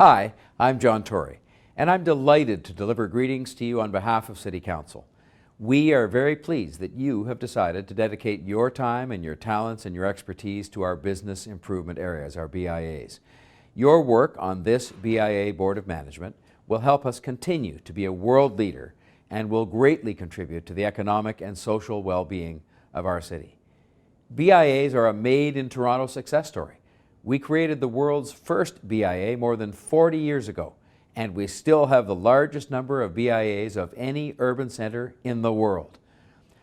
Hi, I'm John Tory, and I'm delighted to deliver greetings to you on behalf of City Council. We are very pleased that you have decided to dedicate your time and your talents and your expertise to our business improvement areas, our BIAs. Your work on this BIA Board of Management will help us continue to be a world leader and will greatly contribute to the economic and social well-being of our city. BIAs are a made-in-Toronto success story. We created the world's first BIA more than 40 years ago, and we still have the largest number of BIAs of any urban center in the world.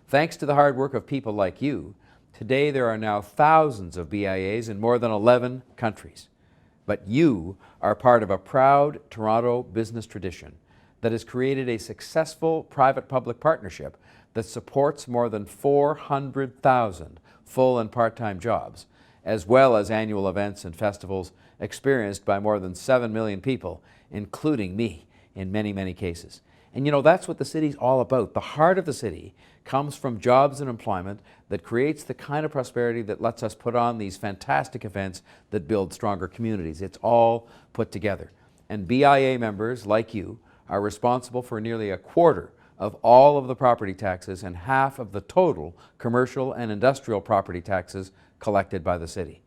Thanks to the hard work of people like you, today there are now thousands of BIAs in more than 11 countries. But you are part of a proud Toronto business tradition that has created a successful private-public partnership that supports more than 400,000 full and part-time jobs, as well as annual events and festivals experienced by more than 7 million people, including me in many, many cases. And you know, that's what the city's all about. The heart of the city comes from jobs and employment that creates the kind of prosperity that lets us put on these fantastic events that build stronger communities. It's all put together. And BIA members like you are responsible for nearly a quarter of all of the property taxes and half of the total commercial and industrial property taxes collected by the city.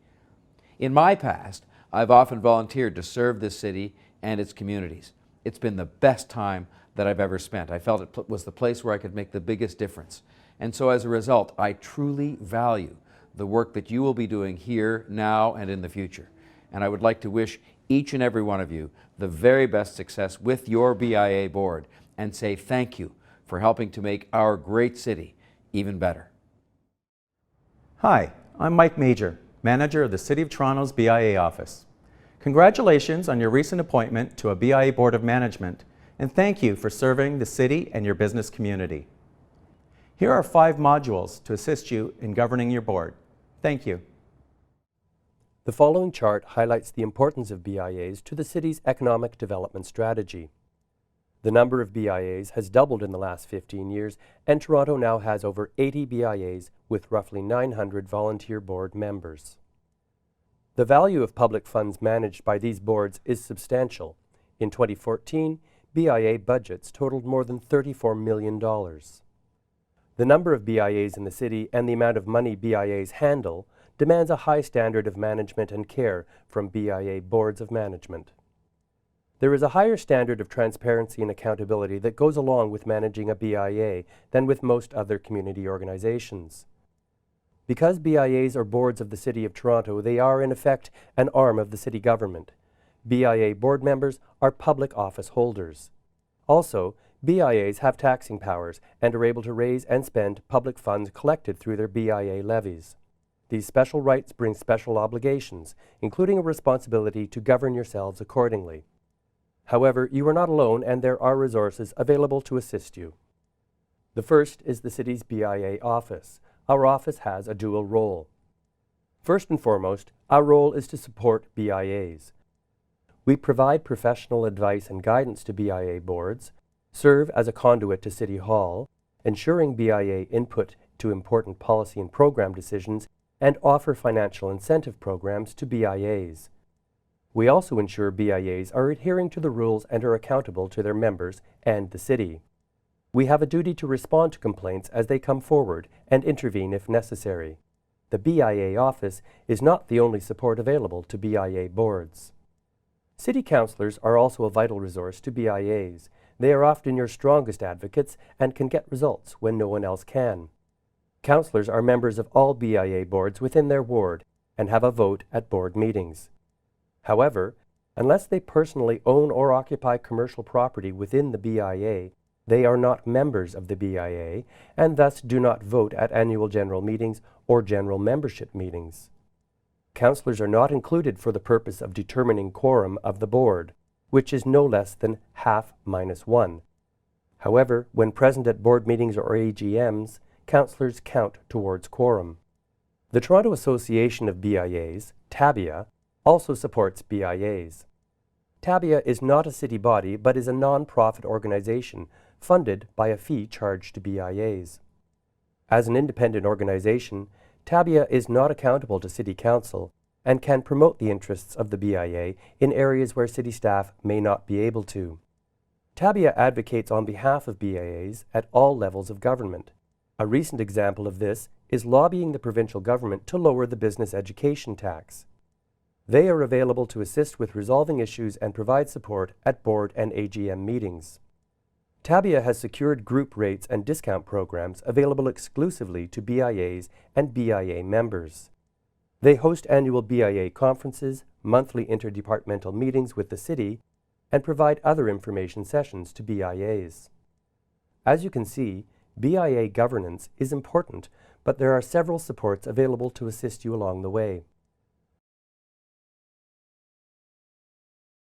In my past, I've often volunteered to serve this city and its communities. It's been the best time that I've ever spent. I felt it was the place where I could make the biggest difference. And so as a result, I truly value the work that you will be doing here, now, and in the future. And I would like to wish each and every one of you the very best success with your BIA board and say thank you for helping to make our great city even better. Hi, I'm Mike Major, Manager of the City of Toronto's BIA office. Congratulations on your recent appointment to a BIA Board of Management, and thank you for serving the city and your business community. Here are 5 modules to assist you in governing your board. Thank you. The following chart highlights the importance of BIAs to the city's economic development strategy. The number of BIAs has doubled in the last 15 years, and Toronto now has over 80 BIAs with roughly 900 volunteer board members. The value of public funds managed by these boards is substantial. In 2014, BIA budgets totaled more than $34 million. The number of BIAs in the city and the amount of money BIAs handle demands a high standard of management and care from BIA boards of management. There is a higher standard of transparency and accountability that goes along with managing a BIA than with most other community organizations. Because BIAs are boards of the City of Toronto, they are in effect an arm of the city government. BIA board members are public office holders. Also, BIAs have taxing powers and are able to raise and spend public funds collected through their BIA levies. These special rights bring special obligations, including a responsibility to govern yourselves accordingly. However, you are not alone, and there are resources available to assist you. The first is the city's BIA office. Our office has a dual role. First and foremost, our role is to support BIAs. We provide professional advice and guidance to BIA boards, serve as a conduit to City Hall, ensuring BIA input to important policy and program decisions, and offer financial incentive programs to BIAs. We also ensure BIAs are adhering to the rules and are accountable to their members and the city. We have a duty to respond to complaints as they come forward and intervene if necessary. The BIA office is not the only support available to BIA boards. City councillors are also a vital resource to BIAs. They are often your strongest advocates and can get results when no one else can. Councillors are members of all BIA boards within their ward and have a vote at board meetings. However, unless they personally own or occupy commercial property within the BIA, they are not members of the BIA and thus do not vote at annual general meetings or general membership meetings. Councillors are not included for the purpose of determining quorum of the board, which is no less than half minus 1. However, when present at board meetings or AGMs, councillors count towards quorum. The Toronto Association of BIAs, TABIA, also supports BIAs. TABIA is not a city body but is a non-profit organization funded by a fee charged to BIAs. As an independent organization, TABIA is not accountable to City Council and can promote the interests of the BIA in areas where city staff may not be able to. Tabia advocates on behalf of BIAs at all levels of government. A recent example of this is lobbying the provincial government to lower the business education tax. They are available to assist with resolving issues and provide support at board and AGM meetings. Tabia has secured group rates and discount programs available exclusively to BIAs and BIA members. They host annual BIA conferences, monthly interdepartmental meetings with the city, and provide other information sessions to BIAs. As you can see, BIA governance is important, but there are several supports available to assist you along the way.